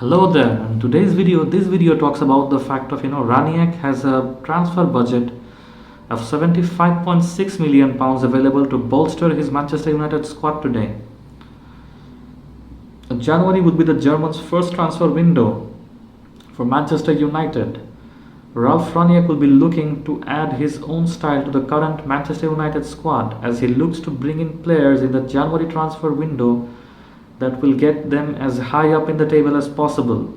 Hello there. In this video talks about the fact of Rangnick has a transfer budget of 75.6 million pounds available to bolster his Manchester United squad today. January would be the Germans' first transfer window for Manchester United. Ralf Rangnick will be looking to add his own style to the current Manchester United squad as he looks to bring in players in the January transfer window that will get them as high up in the table as possible.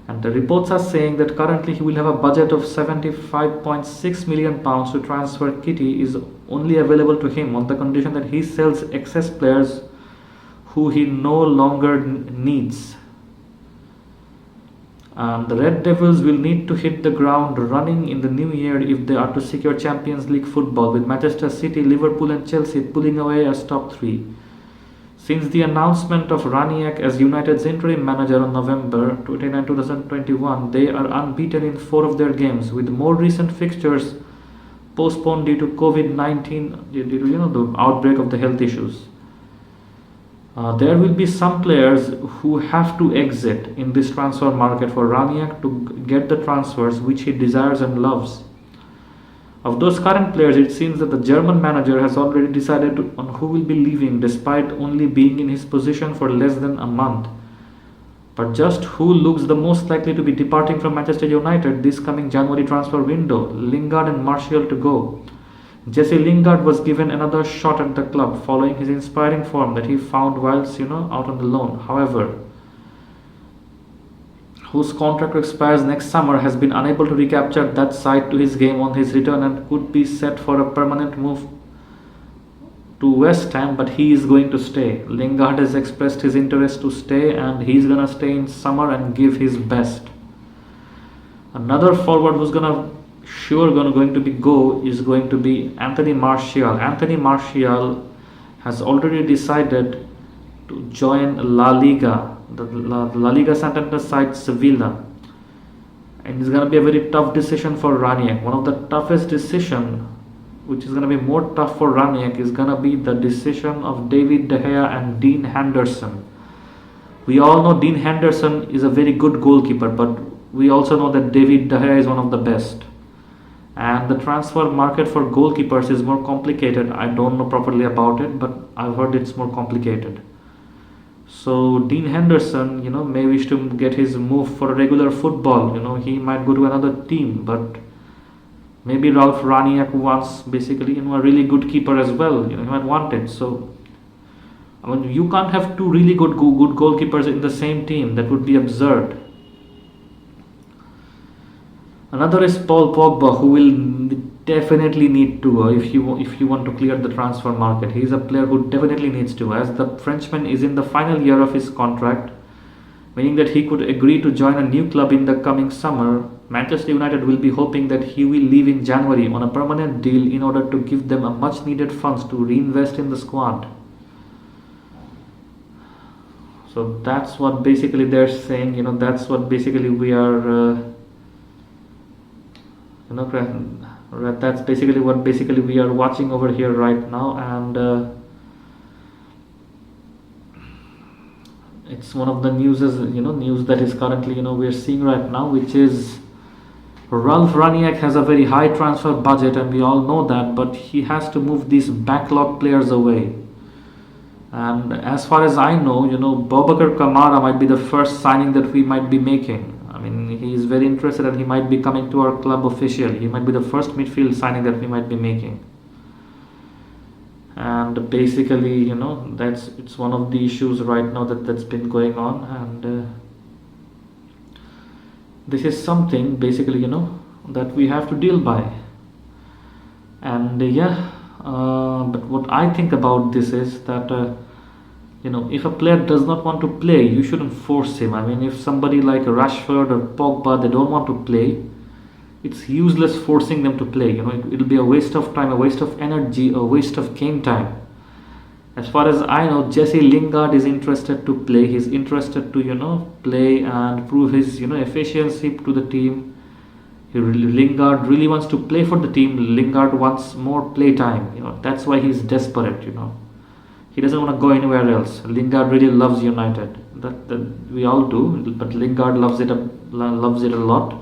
And the reports are saying that currently he will have a budget of 75.6 million pounds to transfer. Kitty is only available to him on the condition that he sells excess players who he no longer needs. The Red Devils will need to hit the ground running in the new year if they are to secure Champions League football, with Manchester City, Liverpool and Chelsea pulling away as top three. Since the announcement of Rangnick as United's interim manager on November 29, 2021, they are unbeaten in 4 of their games, with more recent fixtures postponed due to COVID-19, due to the outbreak of the health issues. There will be some players who have to exit in this transfer market for Rangnick to get the transfers which he desires and loves. Of those current players, it seems that the German manager has already decided on who will be leaving despite only being in his position for less than a month. But just who looks the most likely to be departing from Manchester United this coming January transfer window? Lingard and Martial to go. Jesse Lingard was given another shot at the club following his inspiring form that he found whilst out on the loan. However, whose contract expires next summer, has been unable to recapture that side to his game on his return and could be set for a permanent move to West Ham, but he is going to stay. Lingard has expressed his interest to stay and he's gonna stay in summer and give his best. Another forward who's going to be Anthony Martial. Anthony Martial has already decided to join La Liga, the La Liga Santander side Sevilla, and it's going to be a very tough decision for Rangnick. One of the toughest decision, which is going to be more tough for Rangnick, is going to be the decision of David De Gea and Dean Henderson. We all know Dean Henderson is a very good goalkeeper, but we also know that David De Gea is one of the best. And the transfer market for goalkeepers is more complicated. I don't know properly about it, but I've heard it's more complicated. So Dean Henderson, may wish to get his move for a regular football. He might go to another team, but maybe Ralf Rangnick wants basically a really good keeper as well. He might want it. So you can't have 2 really good goalkeepers in the same team. That would be absurd. Another is Paul Pogba, who will definitely need to, if you want to clear the transfer market. He is a player who definitely needs to, as the Frenchman is in the final year of his contract, meaning that he could agree to join a new club in the coming summer. Manchester United will be hoping that he will leave in January on a permanent deal in order to give them a much needed funds to reinvest in the squad. So that's what basically they're saying. That's what basically we are that's basically what we are watching over here right now. And it's one of the news that is currently we're seeing right now, which is Ralf Rangnick has a very high transfer budget, and we all know that, but he has to move these backlog players away. And as far as I know, Boubacar Kamara might be the first signing that we might be making. He is very interested and he might be coming to our club officially. He might be the first midfield signing that we might be making. And basically, it's one of the issues right now that's been going on. And this is something basically, that we have to deal by. And but what I think about this is that if a player does not want to play, you shouldn't force him. If somebody like Rashford or Pogba, they don't want to play, it's useless forcing them to play. It'll be a waste of time, a waste of energy, a waste of game time. As far as I know, Jesse Lingard is interested to play. He's interested to play and prove his efficiency to the team. Lingard really wants to play for the team. Lingard wants more play time. That's why he's desperate. He doesn't want to go anywhere else. Lingard really loves United. That we all do, but Lingard loves it a lot.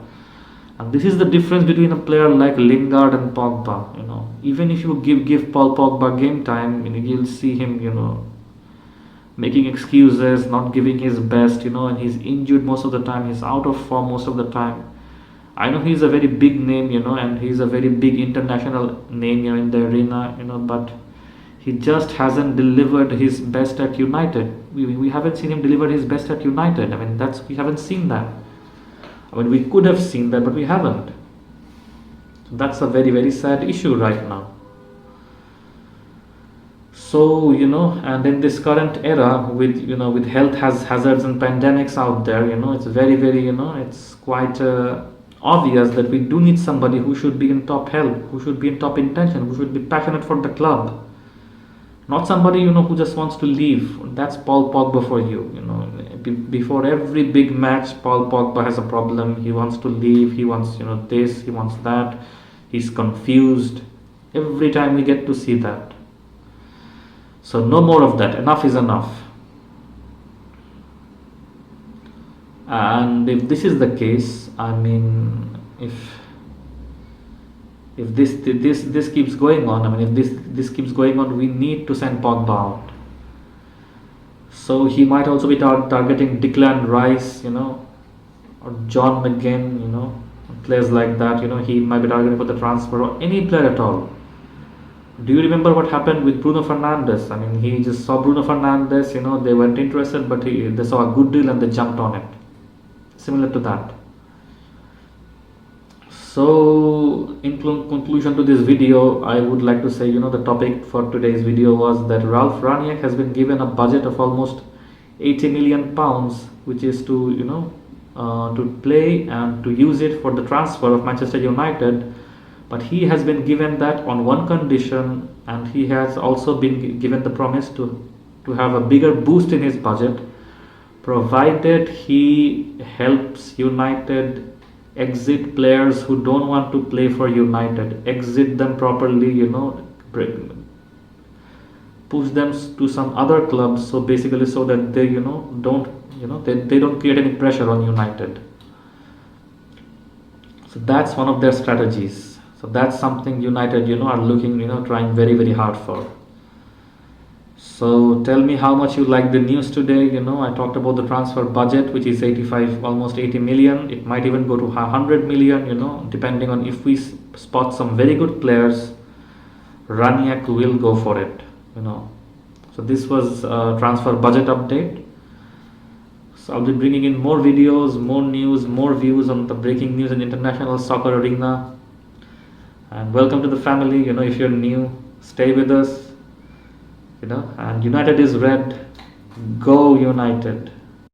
And this is the difference between a player like Lingard and Pogba. Even if you give Paul Pogba game time, you'll see him, making excuses, not giving his best, and he's injured most of the time. He's out of form most of the time. I know he's a very big name, and he's a very big international name, in the arena, but he just hasn't delivered his best at United. We haven't seen him deliver his best at United. We haven't seen that. We could have seen that, but we haven't. So that's a very, very sad issue right now. So, and in this current era with health hazards and pandemics out there, it's very, very, it's quite obvious that we do need somebody who should be in top health, who should be in top intention, who should be passionate for the club. Not somebody, who just wants to leave. That's Paul Pogba for you, Before every big match, Paul Pogba has a problem. He wants to leave. He wants, this. He wants that. He's confused. Every time we get to see that. So no more of that. Enough is enough. And if this is the case, if this keeps going on, if this keeps going on, we need to send Pogba out. So he might also be targeting Declan Rice, or John McGinn, players like that. He might be targeting for the transfer, or any player at all. Do you remember what happened with Bruno Fernandes? He just saw Bruno Fernandes, they weren't interested, but they saw a good deal and they jumped on it. Similar to that. So, in conclusion to this video, I would like to say, the topic for today's video was that Ralf Rangnick has been given a budget of almost 80 million pounds, which is to, to play and to use it for the transfer of Manchester United. But he has been given that on one condition, and he has also been given the promise to have a bigger boost in his budget, provided he helps United exit players who don't want to play for United, exit them properly, push them to some other clubs, so basically so that they they don't create any pressure on United. So that's one of their strategies. So that's something United are looking, trying very, very hard for. So tell me how much you like the news today. I talked about the transfer budget, which is 85, almost 80 million. It might even go to 100 million, depending on if we spot some very good players. Rangnick will go for it, So this was a transfer budget update. So I'll be bringing in more videos, more news, more views on the breaking news in international soccer arena. And welcome to the family. If you're new, stay with us. And United is red. Go United.